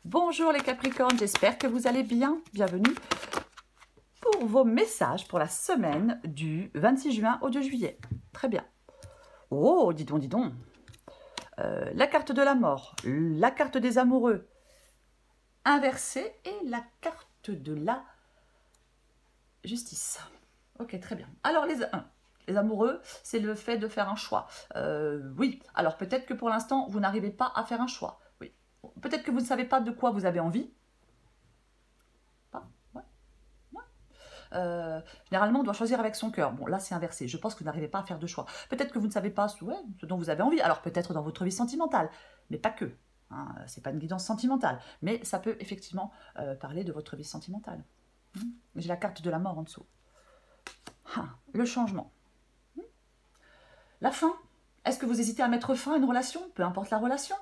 Bonjour les Capricornes, j'espère que vous allez bien. Bienvenue pour vos messages pour la semaine du 26 juin au 2 juillet. Très bien. Oh, dis donc, dis donc. La carte de la mort, la carte des amoureux inversée et la carte de la justice. Ok, très bien. Alors les amoureux, c'est le fait de faire un choix. Oui, alors peut-être que pour l'instant, vous n'arrivez pas à faire un choix. Oui. Peut-être que vous ne savez pas de quoi vous avez envie. Généralement, on doit choisir avec son cœur. Bon, là, c'est inversé. Je pense que vous n'arrivez pas à faire de choix. Peut-être que vous ne savez pas ce dont vous avez envie. Alors, peut-être dans votre vie sentimentale, mais pas que. Hein, c'est pas une guidance sentimentale. Mais ça peut effectivement parler de votre vie sentimentale. J'ai la carte de la mort en dessous. Le changement. La fin. Est-ce que vous hésitez à mettre fin à une relation? Peu importe la relation.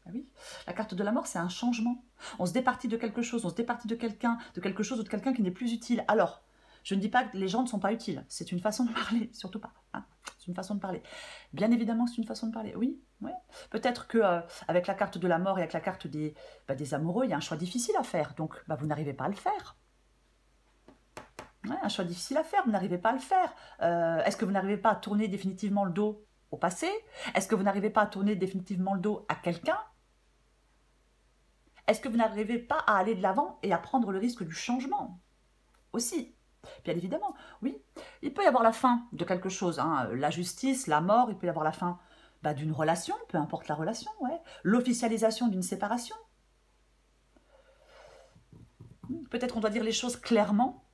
Ah oui, la carte de la mort, c'est un changement. On se départit de quelque chose, on se départit de quelqu'un, de quelque chose ou de quelqu'un qui n'est plus utile. Alors, je ne dis pas que les gens ne sont pas utiles, c'est une façon de parler, surtout pas. Hein, c'est une façon de parler. Bien évidemment, c'est une façon de parler, oui. Ouais. Peut-être que avec la carte de la mort et avec la carte des amoureux, il y a un choix difficile à faire, donc vous n'arrivez pas à le faire. Ouais, un choix difficile à faire, vous n'arrivez pas à le faire. Est-ce que vous n'arrivez pas à tourner définitivement le dos au passé? Est-ce que vous n'arrivez pas à tourner définitivement le dos à quelqu'un? Est-ce que vous n'arrivez pas à aller de l'avant et à prendre le risque du changement aussi? Bien évidemment, oui. Il peut y avoir la fin de quelque chose, hein. La justice, la mort, il peut y avoir la fin d'une relation, peu importe la relation, ouais. L'officialisation d'une séparation. Peut-être on doit dire les choses clairement.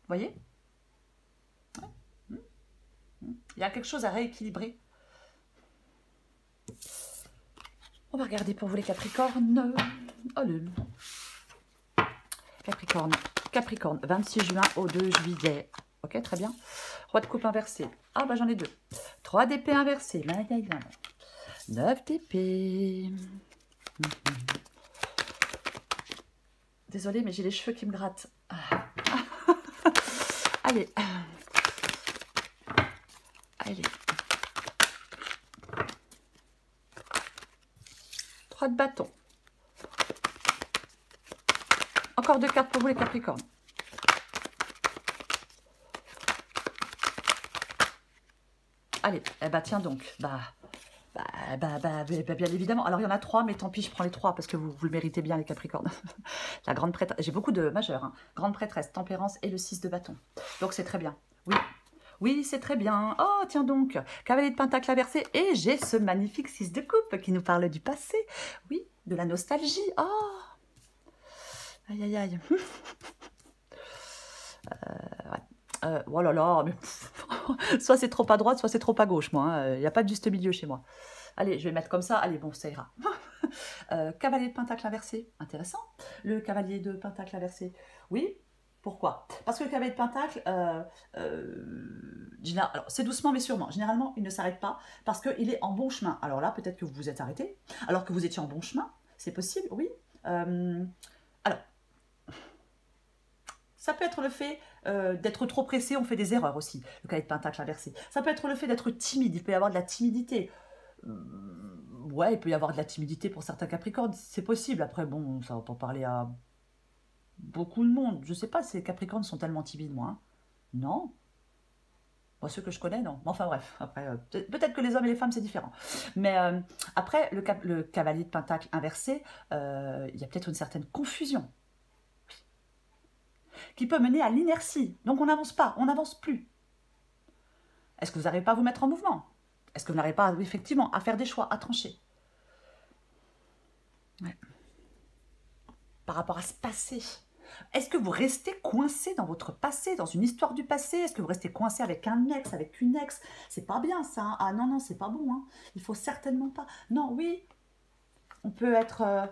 Vous voyez? Il y a quelque chose à rééquilibrer. On va regarder pour vous les Capricornes. Oh, Capricorne, 26 juin au 2 juillet. Ok, très bien. Roi de coupe inversé. Ah, j'en ai deux. 3 d'épée inversé. 9 d'épée. Désolée, mais j'ai les cheveux qui me grattent. Allez. Allez. 3 de bâton. Encore 2 cartes pour vous les Capricornes. Allez, tiens donc. Bien évidemment. Alors, il y en a 3, mais tant pis, je prends les 3 parce que vous le méritez bien, les Capricornes. La grande prêtresse. J'ai beaucoup de majeurs. Hein. Grande prêtresse, tempérance et le 6 de bâton. Donc, c'est très bien. Oui. Oui, c'est très bien. Oh, tiens donc. Cavalier de pentacle inversé. Et j'ai ce magnifique 6 de coupe qui nous parle du passé. Oui, de la nostalgie. Oh. Aïe, aïe, aïe. Oh là là, mais soit c'est trop à droite, soit c'est trop à gauche, moi. Il n'y a pas de juste milieu chez moi. Allez, je vais mettre comme ça. Allez, bon, ça ira. Cavalier de pentacle inversé, intéressant. Le cavalier de pentacle inversé, oui. Pourquoi? Parce que le cavalier de pentacle, alors c'est doucement mais sûrement. Généralement, il ne s'arrête pas parce qu'il est en bon chemin. Alors là, peut-être que vous vous êtes arrêté, alors que vous étiez en bon chemin. C'est possible, oui. Alors, ça peut être le fait d'être trop pressé, on fait des erreurs aussi, le cavalier de pentacle inversé. Ça peut être le fait d'être timide, il peut y avoir de la timidité. Ouais, il peut y avoir de la timidité pour certains Capricornes, c'est possible. Après, bon, ça va pas parler à beaucoup de monde. Je sais pas si les Capricornes sont tellement timides, moi. Hein. Non. Moi, ceux que je connais, non. Enfin bref, après, peut-être que les hommes et les femmes, c'est différent. Mais après, le cavalier de pentacle inversé, il y a peut-être une certaine confusion qui peut mener à l'inertie. Donc on n'avance pas, on n'avance plus. Est-ce que vous n'arrivez pas à vous mettre en mouvement? Est-ce que vous n'arrivez pas effectivement à faire des choix, à trancher? Ouais. Par rapport à ce passé. Est-ce que vous restez coincé dans votre passé, dans une histoire du passé? Est-ce que vous restez coincé avec un ex, avec une ex? C'est pas bien ça. Hein. Ah non, non, c'est pas bon. Hein. Il faut certainement pas. Non, oui, on peut être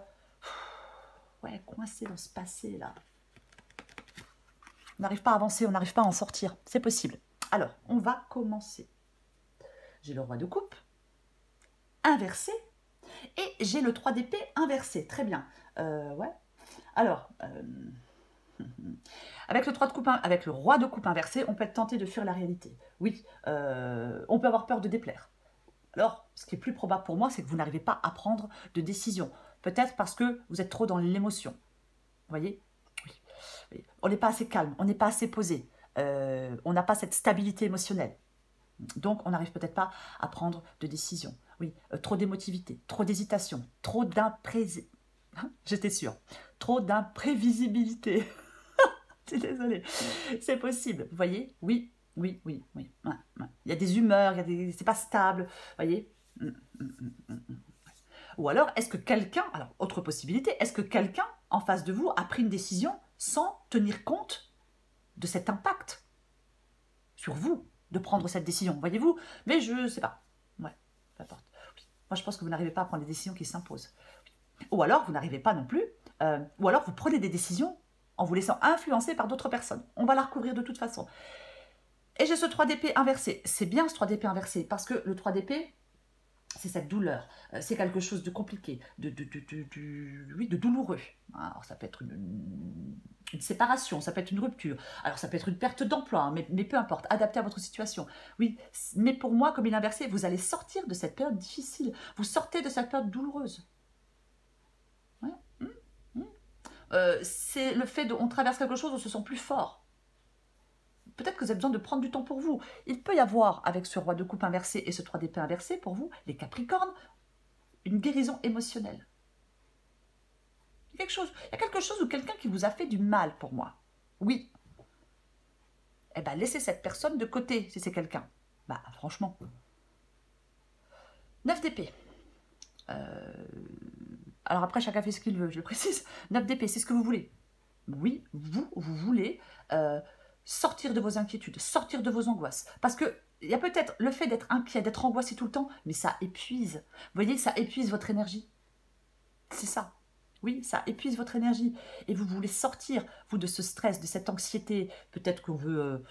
ouais, coincé dans ce passé-là. On n'arrive pas à avancer, on n'arrive pas à en sortir. C'est possible. Alors, on va commencer. J'ai le roi de coupe inversé et j'ai le 3 d'épée inversé. Très bien. Ouais. Alors, avec le 3 de coupe, avec le roi de coupe inversé, on peut être tenté de fuir la réalité. Oui, on peut avoir peur de déplaire. Alors, ce qui est plus probable pour moi, c'est que vous n'arrivez pas à prendre de décision. Peut-être parce que vous êtes trop dans l'émotion. Vous voyez? Oui. Oui. On n'est pas assez calme, on n'est pas assez posé. On n'a pas cette stabilité émotionnelle. Donc, on n'arrive peut-être pas à prendre de décision. Oui, trop d'émotivité, trop d'hésitation, trop d'imprévisibilité. J'étais sûre. Trop d'imprévisibilité. Je suis désolée. C'est possible. Vous voyez? Oui, oui, oui, oui. Ouais, ouais. Il y a des humeurs, c'est pas stable. Vous voyez? Ou alors, est-ce que quelqu'un, alors autre possibilité, est-ce que quelqu'un en face de vous a pris une décision sans tenir compte de cet impact sur vous de prendre cette décision, voyez-vous? Mais je ne sais pas. Ouais, peu importe. Oui. Moi, je pense que vous n'arrivez pas à prendre des décisions qui s'imposent. Ou alors, vous n'arrivez pas non plus, ou alors vous prenez des décisions en vous laissant influencer par d'autres personnes. On va la recouvrir de toute façon. Et j'ai ce 3 d'épée inversé. C'est bien ce 3 d'épée inversé, parce que le 3 d'épée, c'est cette douleur, c'est quelque chose de compliqué, oui, de douloureux. Alors ça peut être une séparation, ça peut être une rupture, alors ça peut être une perte d'emploi, hein, mais peu importe, adapté à votre situation. Oui, mais pour moi, comme il est inversé, vous allez sortir de cette période difficile, vous sortez de cette période douloureuse. Ouais. C'est le fait on traverse quelque chose, on se sent plus fort. Peut-être que vous avez besoin de prendre du temps pour vous. Il peut y avoir, avec ce roi de coupe inversé et ce 3 d'épée inversé, pour vous, les capricornes, une guérison émotionnelle. Il y a quelque chose ou quelqu'un qui vous a fait du mal pour moi. Oui. Eh bien, laissez cette personne de côté, si c'est quelqu'un. Bah, franchement. 9 d'épée. Alors après, chacun fait ce qu'il veut, je le précise. 9 d'épée, c'est ce que vous voulez. Oui, vous voulez sortir de vos inquiétudes, sortir de vos angoisses. Parce que il y a peut-être le fait d'être inquiet, d'être angoissé tout le temps, mais ça épuise. Vous voyez, ça épuise votre énergie. C'est ça. Oui, ça épuise votre énergie. Et vous voulez sortir, vous, de ce stress, de cette anxiété. Peut-être qu'on veut,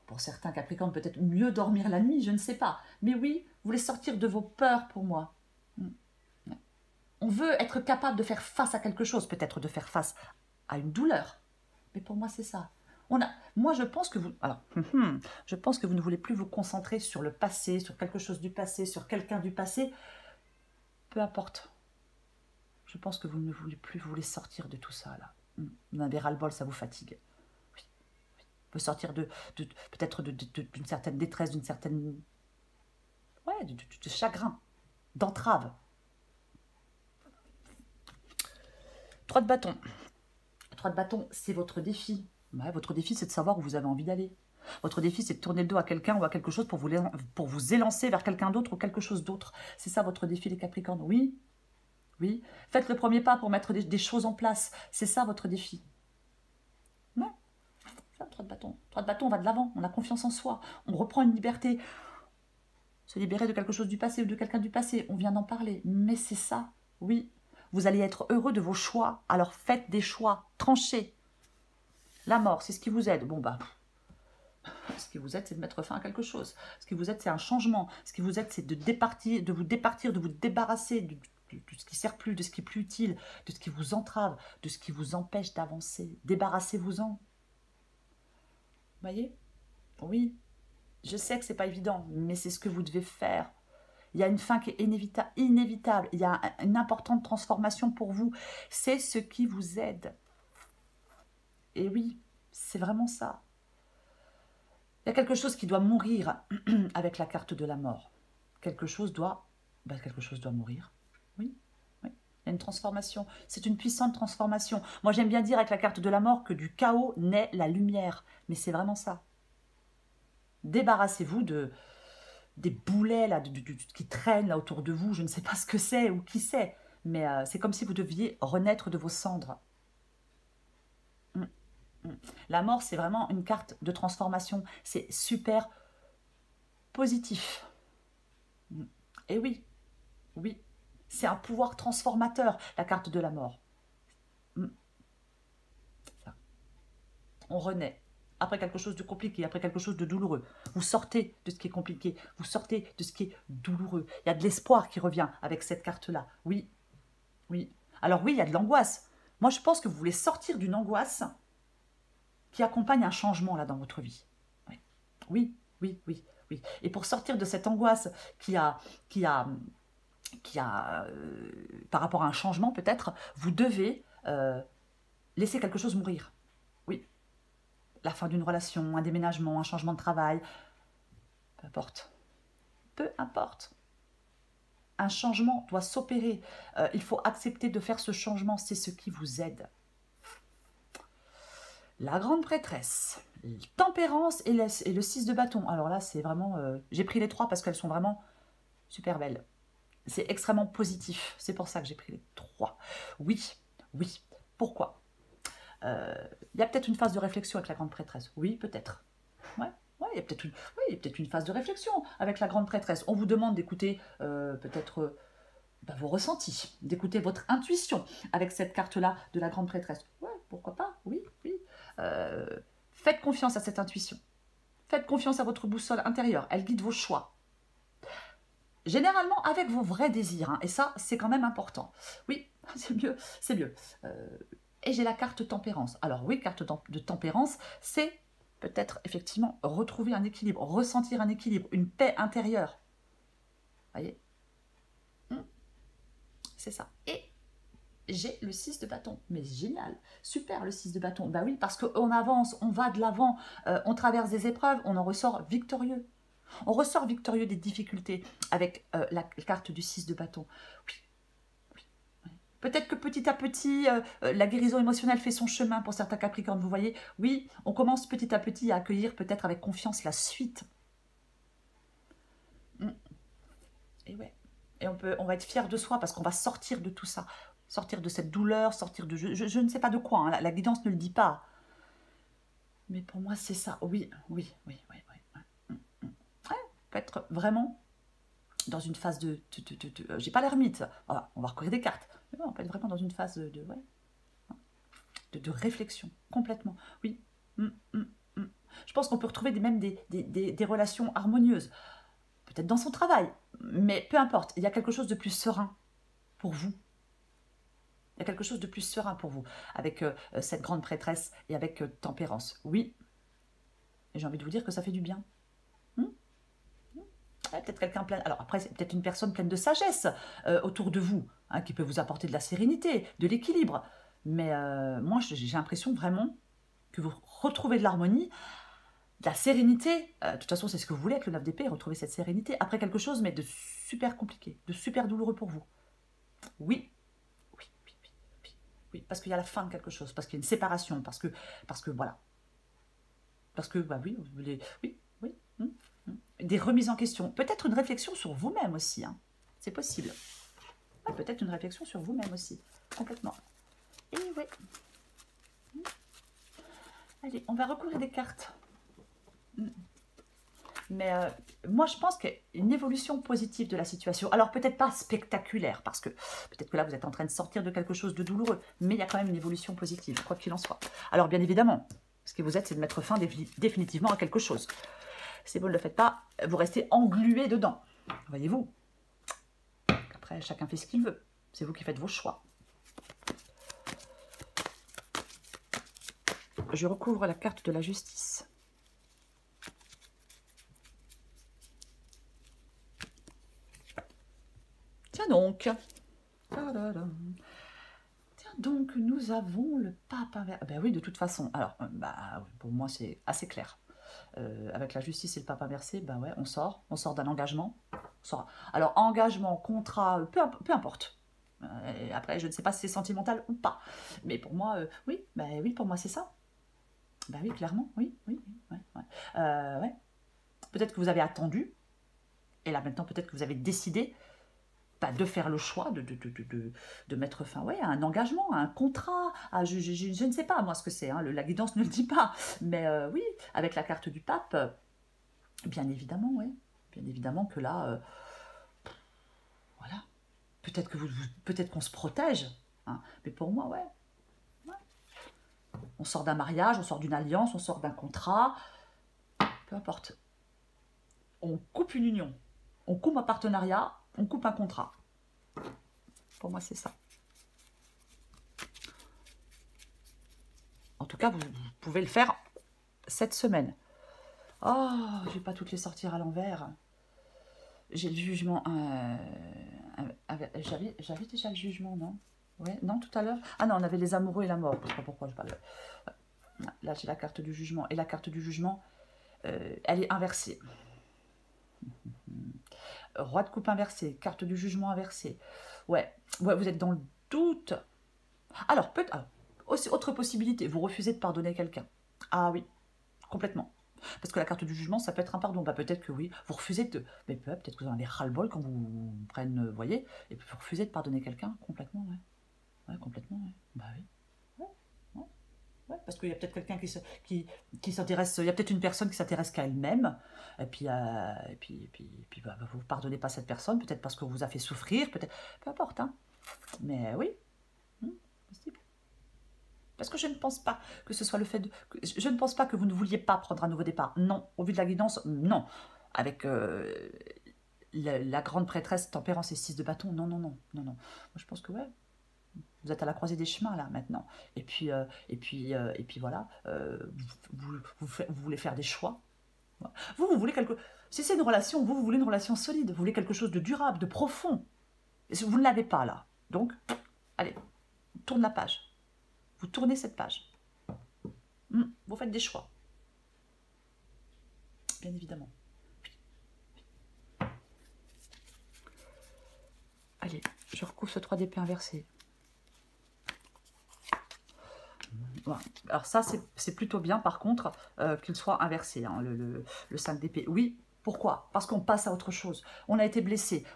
pour certains Capricornes, peut-être mieux dormir la nuit, je ne sais pas. Mais oui, vous voulez sortir de vos peurs pour moi. On veut être capable de faire face à quelque chose, peut-être de faire face à une douleur. Mais pour moi, c'est ça. Moi, je pense que vous... Alors, je pense que vous ne voulez plus vous concentrer sur le passé, sur quelque chose du passé, sur quelqu'un du passé. Peu importe. Je pense que vous ne voulez plus, vous voulez sortir de tout ça, là. Vous en avez ras-le-bol, ça vous fatigue. Oui. Vous pouvez sortir peut-être d'une certaine détresse, d'une certaine... Ouais, de chagrin, d'entrave. 3 de bâton. 3 de bâton, c'est votre défi. Ouais, votre défi, c'est de savoir où vous avez envie d'aller. Votre défi, c'est de tourner le dos à quelqu'un ou à quelque chose pour vous élancer vers quelqu'un d'autre ou quelque chose d'autre. C'est ça votre défi, les Capricornes. Oui, oui. Faites le premier pas pour mettre des choses en place. C'est ça votre défi. Non, ça, 3 de bâton. 3 de bâton, on va de l'avant. On a confiance en soi. On reprend une liberté. Se libérer de quelque chose du passé ou de quelqu'un du passé. On vient d'en parler. Mais c'est ça, oui. Vous allez être heureux de vos choix. Alors faites des choix. Tranchez. La mort, c'est ce qui vous aide. Bon, bah, ce qui vous aide, c'est de mettre fin à quelque chose. Ce qui vous aide, c'est un changement. Ce qui vous aide, c'est de vous départir, de vous débarrasser de ce qui ne sert plus, de ce qui est plus utile, de ce qui vous entrave, de ce qui vous empêche d'avancer. Débarrassez-vous-en. Vous voyez? Oui. Je sais que ce n'est pas évident, mais c'est ce que vous devez faire. Il y a une fin qui est inévitable. Il y a une importante transformation pour vous. C'est ce qui vous aide. Et oui, c'est vraiment ça. Il y a quelque chose qui doit mourir avec la carte de la mort. Quelque chose doit mourir. Oui, oui. Il y a une transformation. C'est une puissante transformation. Moi, j'aime bien dire avec la carte de la mort que du chaos naît la lumière. Mais c'est vraiment ça. Débarrassez-vous des boulets là, qui traînent là autour de vous. Je ne sais pas ce que c'est ou qui c'est. Mais c'est comme si vous deviez renaître de vos cendres. La mort, c'est vraiment une carte de transformation. C'est super positif. Et oui, oui, c'est un pouvoir transformateur, la carte de la mort. Ça. On renaît. Après quelque chose de compliqué, après quelque chose de douloureux. Vous sortez de ce qui est compliqué, vous sortez de ce qui est douloureux. Il y a de l'espoir qui revient avec cette carte-là. Oui, oui. Alors oui, il y a de l'angoisse. Moi, je pense que vous voulez sortir d'une angoisse qui accompagne un changement là dans votre vie. Oui, oui, oui, oui, oui. Et pour sortir de cette angoisse qui a qui a, par rapport à un changement peut-être, vous devez laisser quelque chose mourir. Oui, la fin d'une relation, un déménagement, un changement de travail, peu importe. Peu importe. Un changement doit s'opérer. Il faut accepter de faire ce changement, c'est ce qui vous aide. La grande prêtresse, tempérance et le 6 de bâton. Alors là, c'est vraiment... j'ai pris les 3 parce qu'elles sont vraiment super belles. C'est extrêmement positif. C'est pour ça que j'ai pris les 3. Oui, oui. Pourquoi? Il y a peut-être une phase de réflexion avec la grande prêtresse. Oui, peut-être. Ouais. Ouais, il y a peut-être une phase de réflexion avec la grande prêtresse. On vous demande d'écouter peut-être vos ressentis, d'écouter votre intuition avec cette carte-là de la grande prêtresse. Ouais, pourquoi pas? Oui, oui. Faites confiance à cette intuition. Faites confiance à votre boussole intérieure. Elle guide vos choix. Généralement avec vos vrais désirs. Hein, et ça, c'est quand même important. Oui, c'est mieux, c'est mieux. Et j'ai la carte tempérance. Alors oui, carte de tempérance, c'est peut-être effectivement retrouver un équilibre, ressentir un équilibre, une paix intérieure. Voyez? C'est ça. Et j'ai le 6 de bâton. Mais génial, super le 6 de bâton. Bah oui, parce qu'on avance, on va de l'avant, on traverse des épreuves, on en ressort victorieux. On ressort victorieux des difficultés avec la carte du 6 de bâton. Oui, oui, oui. Peut-être que petit à petit, la guérison émotionnelle fait son chemin pour certains Capricornes, vous voyez. Oui, on commence petit à petit à accueillir peut-être avec confiance la suite. Et ouais. Et on va être fier de soi parce qu'on va sortir de tout ça. Sortir de cette douleur, sortir de... Je ne sais pas de quoi, hein, la guidance ne le dit pas. Mais pour moi, c'est ça. Oui, oui, oui, oui, oui. Ouais, peut être vraiment dans une phase de... j'ai pas l'ermite. Ah, on va recourir des cartes. Mais ouais, on peut être vraiment dans une phase de réflexion, complètement. Oui. Je pense qu'on peut retrouver même des relations harmonieuses. Peut-être dans son travail. Mais peu importe, il y a quelque chose de plus serein pour vous. Il y a quelque chose de plus serein pour vous, avec cette grande prêtresse et avec tempérance. Oui, et j'ai envie de vous dire que ça fait du bien. Peut-être quelqu'un plein... Alors après, c'est peut-être une personne pleine de sagesse autour de vous, hein, qui peut vous apporter de la sérénité, de l'équilibre. Mais moi, j'ai l'impression vraiment que vous retrouvez de l'harmonie, de la sérénité. De toute façon, c'est ce que vous voulez avec le 9 d'épée, retrouver cette sérénité après quelque chose, mais de super compliqué, de super douloureux pour vous. Oui. Oui, parce qu'il y a la fin de quelque chose, parce qu'il y a une séparation, parce que voilà. Parce que, bah oui, oui. Des remises en question. Peut-être une réflexion sur vous-même aussi. Hein. C'est possible. Ouais, peut-être une réflexion sur vous-même aussi. Complètement. Et oui. Allez, on va recourir des cartes. Mais moi, je pense qu'il y a une évolution positive de la situation. Alors, peut-être pas spectaculaire, parce que peut-être que là, vous êtes en train de sortir de quelque chose de douloureux, mais il y a quand même une évolution positive, quoi qu'il en soit. Alors, bien évidemment, ce que vous êtes, c'est de mettre fin définitivement à quelque chose. Si vous ne le faites pas, vous restez englué dedans. Voyez-vous? Après, chacun fait ce qu'il veut. C'est vous qui faites vos choix. Je recouvre la carte de la justice. Tiens donc. Tiens donc, nous avons le pape inversé. Ben oui, de toute façon. Alors, pour moi, c'est assez clair. Avec la justice et le pape inversé, ben ouais, on sort d'un engagement. Alors, engagement, contrat, peu importe. Après, je ne sais pas si c'est sentimental ou pas. Mais pour moi, oui, pour moi, c'est ça. Ben oui, clairement, oui. Ouais. Peut-être que vous avez attendu. Et là, maintenant, peut-être que vous avez décidé de faire le choix de mettre fin à un engagement, à un contrat, je ne sais pas moi ce que c'est, hein, la guidance ne le dit pas, mais oui, avec la carte du pape, bien évidemment, oui, bien évidemment que là, voilà, peut-être qu'on se protège, hein, mais pour moi, ouais, on sort d'un mariage, on sort d'une alliance, on sort d'un contrat, peu importe, on coupe une union, on coupe un partenariat, on coupe un contrat. Pour moi, c'est ça. En tout cas, vous pouvez le faire cette semaine. Oh, je ne vais pas toutes les sortir à l'envers. J'ai le jugement. J'avais déjà le jugement, non? Ouais, non, tout à l'heure. Ah non, on avait les amoureux et la mort. Je sais pas pourquoi je parle. Ouais. Là, j'ai la carte du jugement. Et la carte du jugement, elle est inversée. Roi de coupe inversé, carte du jugement inversée. Ouais, ouais, vous êtes dans le doute. Alors, aussi, autre possibilité, vous refusez de pardonner quelqu'un. Ah oui, complètement. Parce que la carte du jugement, ça peut être un pardon. Bah, peut-être que oui, vous refusez de... Mais peut-être que vous en avez ras-le-bol quand vous prennent, vous voyez, et puis vous refusez de pardonner quelqu'un, complètement, ouais. Ouais, complètement, ouais. Bah oui. Ouais, ouais, ouais. Parce qu'il y a peut-être quelqu'un qui s'intéresse, il y a peut-être une personne qui s'intéresse qu'à elle-même, et puis, bah, vous ne pardonnez pas cette personne, peut-être parce que vous a fait souffrir, peut-être, peu importe, hein. Mais oui, possible. Parce que je ne pense pas que ce soit le fait de... Je ne pense pas que vous ne vouliez pas prendre un nouveau départ. Non, au vu de la guidance, non. Avec la grande prêtresse tempérance et 6 de bâton, non, non, non, non, non. Moi, je pense que ouais, vous êtes à la croisée des chemins là maintenant. Et puis voilà, vous voulez faire des choix. Vous voulez quelque... Si c'est une relation, vous voulez une relation solide. Vous voulez quelque chose de durable, de profond. Vous ne l'avez pas là. Donc, allez, tourne la page. Vous tournez cette page. Vous faites des choix. Bien évidemment. Allez, je recouvre ce 3 d'épée inversé. Voilà. Alors ça, c'est plutôt bien, par contre, qu'il soit inversé, hein, le 5 d'épée. Oui, pourquoi? Parce qu'on passe à autre chose. On a été blessé.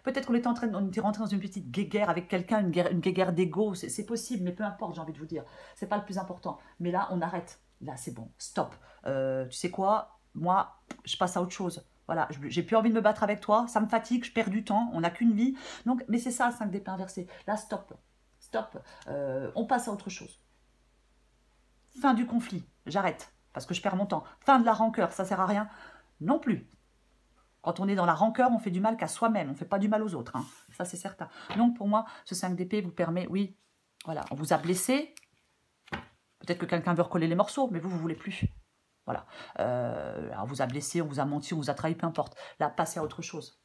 Peut-être qu'on était on était rentré dans une petite guéguerre avec quelqu'un, une guéguerre d'ego. C'est possible, mais peu importe, j'ai envie de vous dire. C'est pas le plus important. Mais là, on arrête. Là, c'est bon. Stop. Tu sais quoi? Moi, je passe à autre chose. Voilà, j'ai plus envie de me battre avec toi. Ça me fatigue, je perds du temps. On n'a qu'une vie. Donc, mais c'est ça, le 5 d'épée inversé. Là, stop. Stop. On passe à autre chose. Fin du conflit, j'arrête, parce que je perds mon temps. Fin de la rancœur, ça sert à rien non plus. Quand on est dans la rancœur, on fait du mal qu'à soi-même, on ne fait pas du mal aux autres, hein. Ça c'est certain. Donc pour moi, ce 5 d'épée vous permet, oui, voilà, on vous a blessé, peut-être que quelqu'un veut recoller les morceaux, mais vous, vous voulez plus. Voilà, on vous a blessé, on vous a menti, on vous a trahi, peu importe. Là, passez à autre chose.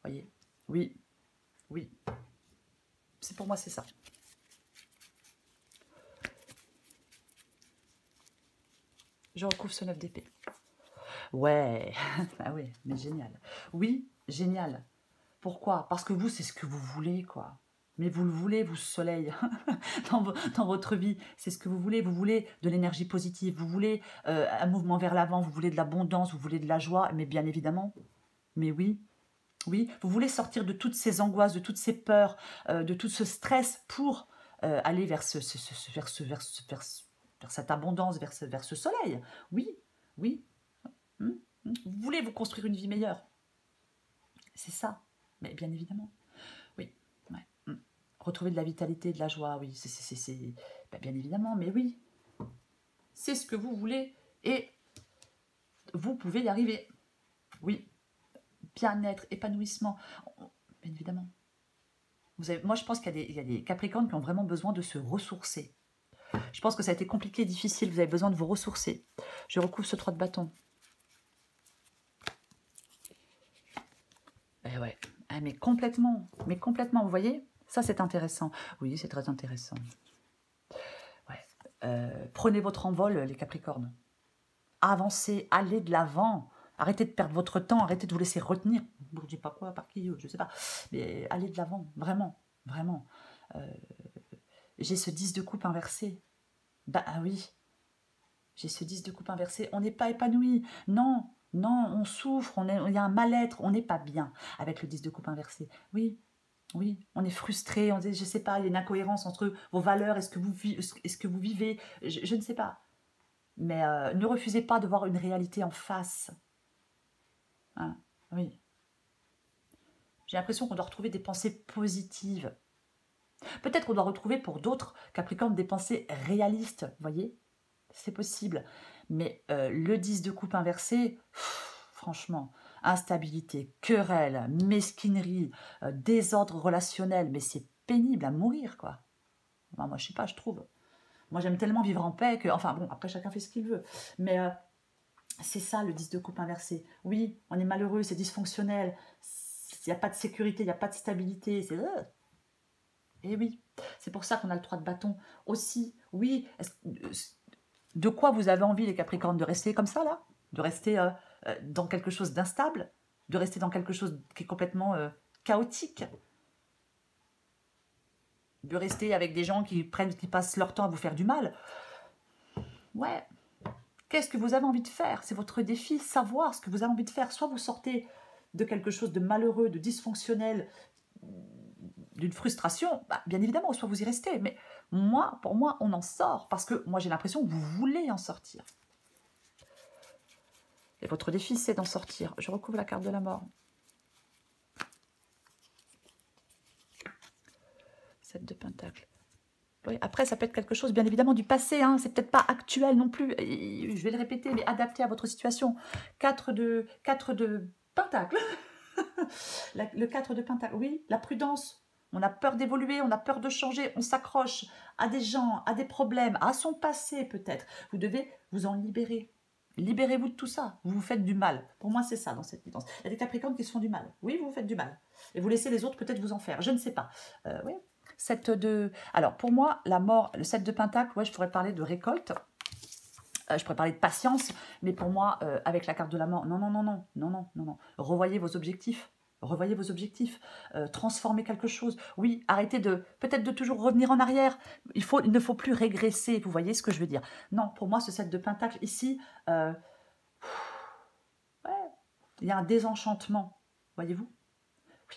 Voyez, oui, oui, c'est pour moi, c'est ça. Je recouvre ce 9 d'épée. Ouais, ah ouais, mais génial. Oui, génial. Pourquoi? Parce que vous, c'est ce que vous voulez, quoi. Mais vous le voulez, vous, ce soleil, dans votre vie. C'est ce que vous voulez de l'énergie positive, vous voulez un mouvement vers l'avant, vous voulez de l'abondance, vous voulez de la joie, mais bien évidemment, mais oui, oui, vous voulez sortir de toutes ces angoisses, de toutes ces peurs, de tout ce stress pour aller vers vers cette abondance, vers ce soleil. Oui, oui. Vous voulez vous construire une vie meilleure. C'est ça, mais bien évidemment. Oui, ouais. Retrouver de la vitalité, de la joie, oui, c'est bien évidemment, mais oui. C'est ce que vous voulez et vous pouvez y arriver. Oui, bien-être, épanouissement, bien évidemment. Moi, je pense qu'il y a des Capricornes qui ont vraiment besoin de se ressourcer. Je pense que ça a été compliqué, difficile, vous avez besoin de vous ressourcer. Je recouvre ce 3 de bâton. Eh ouais, mais complètement, vous voyez? Ça, c'est intéressant. Oui, c'est très intéressant. Ouais. Prenez votre envol, les Capricornes. Avancez, allez de l'avant. Arrêtez de perdre votre temps, arrêtez de vous laisser retenir. Je ne sais pas quoi, par qui, je ne sais pas. Mais allez de l'avant, vraiment, vraiment. J'ai ce 10 de coupe inversé. Bah oui, j'ai ce 10 de coupe inversé. On n'est pas épanoui. Non, non, on souffre, il y a un mal-être, on n'est pas bien avec le 10 de coupe inversé. Oui, oui, on est frustré, je ne sais pas, il y a une incohérence entre vos valeurs et ce que vous vivez, je ne sais pas. Mais ne refusez pas de voir une réalité en face. Hein, oui. J'ai l'impression qu'on doit retrouver des pensées positives. Peut-être qu'on doit retrouver pour d'autres Capricornes des pensées réalistes, vous voyez? C'est possible. Mais le 10 de coupe inversé, franchement, instabilité, querelle, mesquinerie, désordre relationnel, mais c'est pénible à mourir, quoi. Enfin, moi, je sais pas, je trouve. Moi, j'aime tellement vivre en paix que... Enfin, bon, après, chacun fait ce qu'il veut. Mais c'est ça, le 10 de coupe inversé. Oui, on est malheureux, c'est dysfonctionnel. n'y a pas de sécurité, il n'y a pas de stabilité. Et oui, c'est pour ça qu'on a le 3 de bâton aussi. Oui, de quoi vous avez envie les Capricornes? De rester comme ça là? De rester dans quelque chose d'instable? De rester dans quelque chose qui est complètement chaotique? De rester avec des gens qui passent leur temps à vous faire du mal? Ouais. Qu'est-ce que vous avez envie de faire? C'est votre défi, savoir ce que vous avez envie de faire. Soit vous sortez de quelque chose de malheureux, de dysfonctionnel, d'une frustration, bah, bien évidemment, soit vous y restez. Mais moi, pour moi, on en sort parce que moi, j'ai l'impression que vous voulez en sortir. Et votre défi, c'est d'en sortir. Je recouvre la carte de la mort. 7 de Pentacle. Oui, après, ça peut être quelque chose, bien évidemment, du passé. Hein. C'est peut-être pas actuel non plus. Et je vais le répéter, mais adapté à votre situation. 4 de Pentacle. Le 4 de Pentacle. Oui, la prudence. On a peur d'évoluer, on a peur de changer. On s'accroche à des gens, à des problèmes, à son passé peut-être. Vous devez vous en libérer. Libérez-vous de tout ça. Vous vous faites du mal. Pour moi, c'est ça dans cette guidance. Il y a des Capricornes qui se font du mal. Oui, vous vous faites du mal. Et vous laissez les autres peut-être vous en faire. Je ne sais pas. Oui. 7 de... Alors, pour moi, la mort, le 7 de Pentacle, ouais, je pourrais parler de récolte. Je pourrais parler de patience. Mais pour moi, avec la carte de la mort, non, non, non, non, non, non, non, non. Revoyez vos objectifs. Revoyez vos objectifs, transformez quelque chose. Oui, arrêtez peut-être de toujours revenir en arrière. Il ne faut plus régresser, vous voyez ce que je veux dire. Non, pour moi, ce 7 de Pentacle ici, ouais, il y a un désenchantement, voyez-vous. Oui,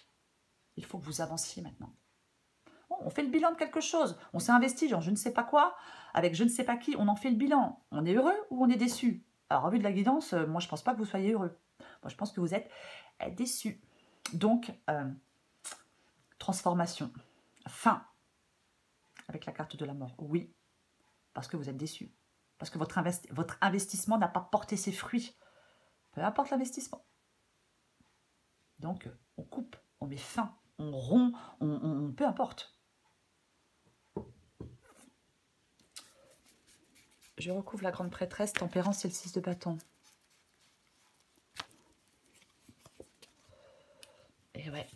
il faut que vous avanciez maintenant. Bon, on fait le bilan de quelque chose. On s'est investi dans je ne sais pas quoi, avec je ne sais pas qui, on en fait le bilan. On est heureux ou on est déçu? Alors, en vue de la guidance, moi, je ne pense pas que vous soyez heureux. Moi, je pense que vous êtes déçu. Donc, transformation. Fin. Avec la carte de la mort. Oui, parce que vous êtes déçu. Parce que votre investissement n'a pas porté ses fruits. Peu importe l'investissement. Donc, on coupe, on met fin, on rompt, peu importe. Je recouvre la grande prêtresse, tempérance et le 6 de bâton. Et ouais.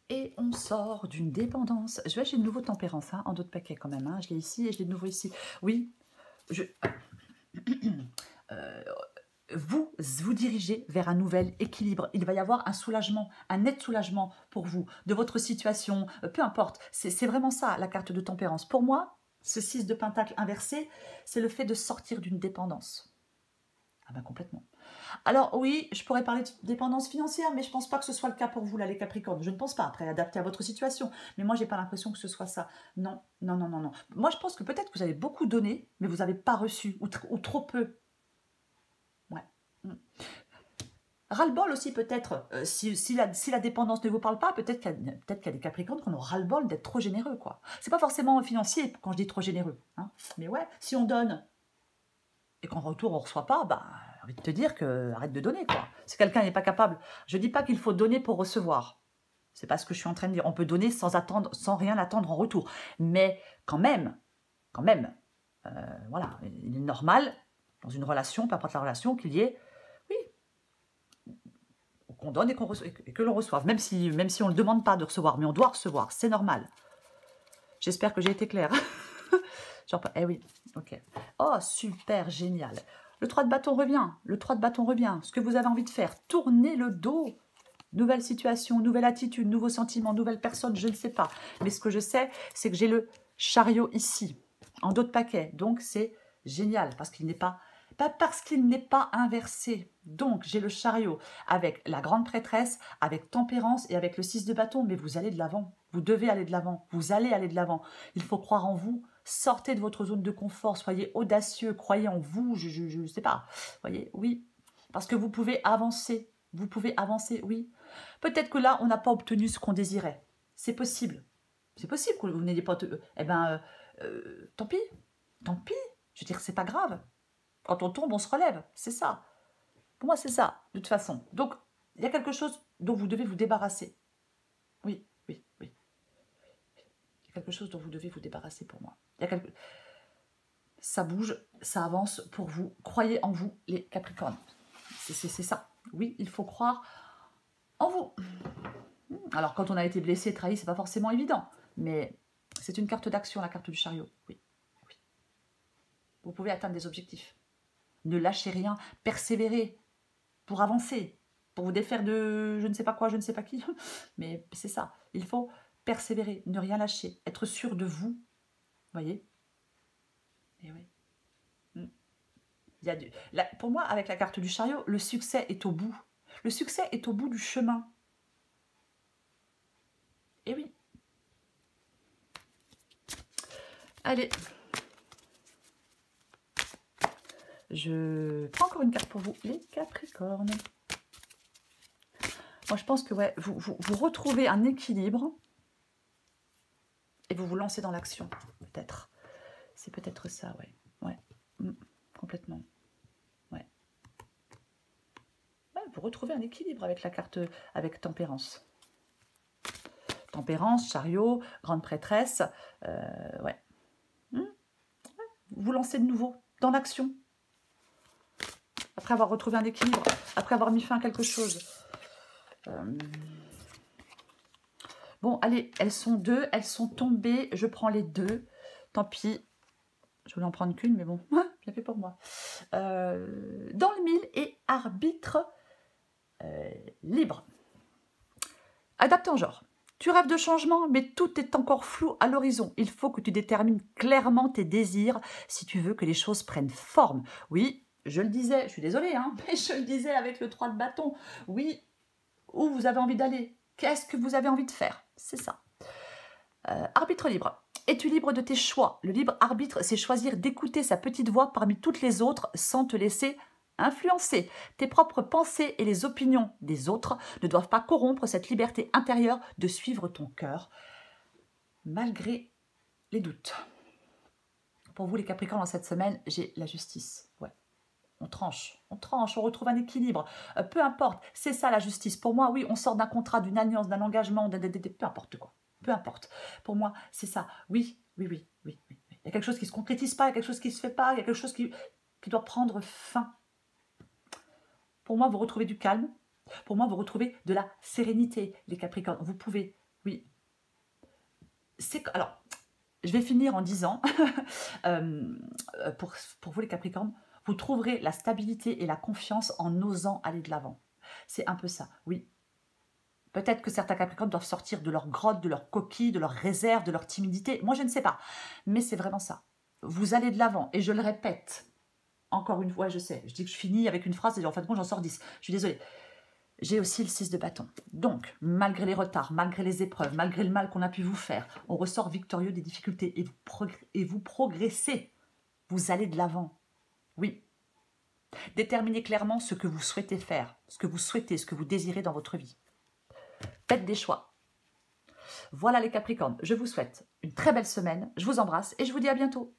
Et on sort d'une dépendance. Je vois, j'ai de nouveau tempérance, hein, en d'autres paquets quand même. Hein. Je l'ai ici et je l'ai de nouveau ici. Oui, vous dirigez vers un nouvel équilibre. Il va y avoir un soulagement, un net soulagement pour vous, de votre situation, peu importe. C'est vraiment ça, la carte de tempérance. Pour moi, ce 6 de Pentacle inversé, c'est le fait de sortir d'une dépendance. Ah ben complètement. Alors oui, je pourrais parler de dépendance financière, mais je ne pense pas que ce soit le cas pour vous, là, les Capricornes. Je ne pense pas, après, adapté à votre situation. Mais moi, je n'ai pas l'impression que ce soit ça. Non, non, non, non, non. Moi, je pense que peut-être que vous avez beaucoup donné, mais vous n'avez pas reçu, ou trop peu. Ouais. Ras-le-bol aussi, peut-être. Si la dépendance ne vous parle pas, peut-être qu'il y a des Capricornes qui ont ras-le-bol d'être trop généreux, quoi. C'est pas forcément financier quand je dis trop généreux. Hein. Mais ouais, si on donne et qu'en retour on ne reçoit pas, bah, j'ai envie de te dire que arrête de donner, quoi. Si quelqu'un n'est pas capable, je ne dis pas qu'il faut donner pour recevoir. C'est pas ce que je suis en train de dire. On peut donner sans attendre, sans rien attendre en retour. Mais quand même, voilà, il est normal dans une relation, peu importe la relation, qu'il y ait, oui, qu'on donne et que l'on reçoive, même si on ne le demande pas de recevoir, mais on doit recevoir, c'est normal. J'espère que j'ai été claire. Genre, eh oui, ok. Oh, super, génial. Le 3 de bâton revient. Le 3 de bâton revient. Ce que vous avez envie de faire, tournez le dos. Nouvelle situation, nouvelle attitude, nouveaux sentiments, nouvelle personne, je ne sais pas. Mais ce que je sais, c'est que j'ai le chariot ici, en d'autres paquets. Donc, c'est génial, parce qu'il n'est pas inversé. Donc, j'ai le chariot avec la grande prêtresse, avec tempérance et avec le 6 de bâton. Mais vous allez de l'avant. Vous devez aller de l'avant. Vous allez aller de l'avant. Il faut croire en vous. Sortez de votre zone de confort. Soyez audacieux. Croyez en vous. Je ne sais pas. Voyez, oui. Parce que vous pouvez avancer. Vous pouvez avancer, oui. Peut-être que là, on n'a pas obtenu ce qu'on désirait. C'est possible. C'est possible que vous n'ayez pas... Eh bien, tant pis. Tant pis. Je veux dire, c'est pas grave. Quand on tombe, on se relève. C'est ça. Pour moi, c'est ça, de toute façon. Donc, il y a quelque chose dont vous devez vous débarrasser. Oui, oui, oui. Il y a quelque chose dont vous devez vous débarrasser pour moi. Ça bouge, ça avance pour vous. Croyez en vous, les Capricornes. C'est ça. Oui, il faut croire en vous. Alors, quand on a été blessé, trahi, c'est pas forcément évident. Mais c'est une carte d'action, la carte du chariot. Oui. Oui. Vous pouvez atteindre des objectifs. Ne lâchez rien, persévérez pour avancer, pour vous défaire de je ne sais pas quoi, je ne sais pas qui. Mais c'est ça. Il faut persévérer, ne rien lâcher, être sûr de vous. Voyez? Et oui. Il y a pour moi, avec la carte du chariot, le succès est au bout. Le succès est au bout du chemin. Et oui. Allez. Je prends encore une carte pour vous, les Capricornes. Moi, je pense que ouais, vous retrouvez un équilibre et vous vous lancez dans l'action, peut-être. C'est peut-être ça, ouais. Ouais. Complètement. Ouais. Ouais. Vous retrouvez un équilibre avec la carte, avec Tempérance. Tempérance, chariot, grande prêtresse. Ouais. Vous lancez de nouveau dans l'action. Après avoir retrouvé un équilibre, après avoir mis fin à quelque chose. Bon, allez, elles sont deux, elles sont tombées. Je prends les deux. Tant pis. Je voulais en prendre qu'une, mais bon, bien fait pour moi. Dans le mille et arbitre libre. Adapté en genre. Tu rêves de changement, mais tout est encore flou à l'horizon. Il faut que tu détermines clairement tes désirs si tu veux que les choses prennent forme. Oui, je le disais, je suis désolée, hein, mais je le disais avec le 3 de bâton. Oui, où vous avez envie d'aller? Qu'est-ce que vous avez envie de faire? C'est ça. Arbitre libre. Es-tu libre de tes choix? Le libre arbitre, c'est choisir d'écouter sa petite voix parmi toutes les autres sans te laisser influencer. Tes propres pensées et les opinions des autres ne doivent pas corrompre cette liberté intérieure de suivre ton cœur, malgré les doutes. Pour vous, les Capricornes, dans cette semaine, j'ai la justice. Ouais. On tranche, on retrouve un équilibre. Peu importe, c'est ça la justice. Pour moi, oui, on sort d'un contrat, d'une alliance, d'un engagement, peu importe quoi. Peu importe. Pour moi, c'est ça. Oui. Il y a quelque chose qui ne se concrétise pas, il y a quelque chose qui ne se fait pas, il y a quelque chose qui doit prendre fin. Pour moi, vous retrouvez du calme. Pour moi, vous retrouvez de la sérénité, les Capricornes. Vous pouvez, oui. Alors, je vais finir en disant, pour vous les Capricornes, vous trouverez la stabilité et la confiance en osant aller de l'avant. C'est un peu ça, oui. Peut-être que certains Capricornes doivent sortir de leur grotte, de leur coquille, de leur réserve, de leur timidité. Moi, je ne sais pas. Mais c'est vraiment ça. Vous allez de l'avant. Et je le répète, encore une fois, je sais. Je dis que je finis avec une phrase et en fait, moi, j'en sors 10. Je suis désolée. J'ai aussi le 6 de bâton. Donc, malgré les retards, malgré les épreuves, malgré le mal qu'on a pu vous faire, on ressort victorieux des difficultés et vous progressez. Vous allez de l'avant. Oui. Déterminez clairement ce que vous souhaitez faire, ce que vous souhaitez, ce que vous désirez dans votre vie. Faites des choix. Voilà les Capricornes, je vous souhaite une très belle semaine, je vous embrasse et je vous dis à bientôt.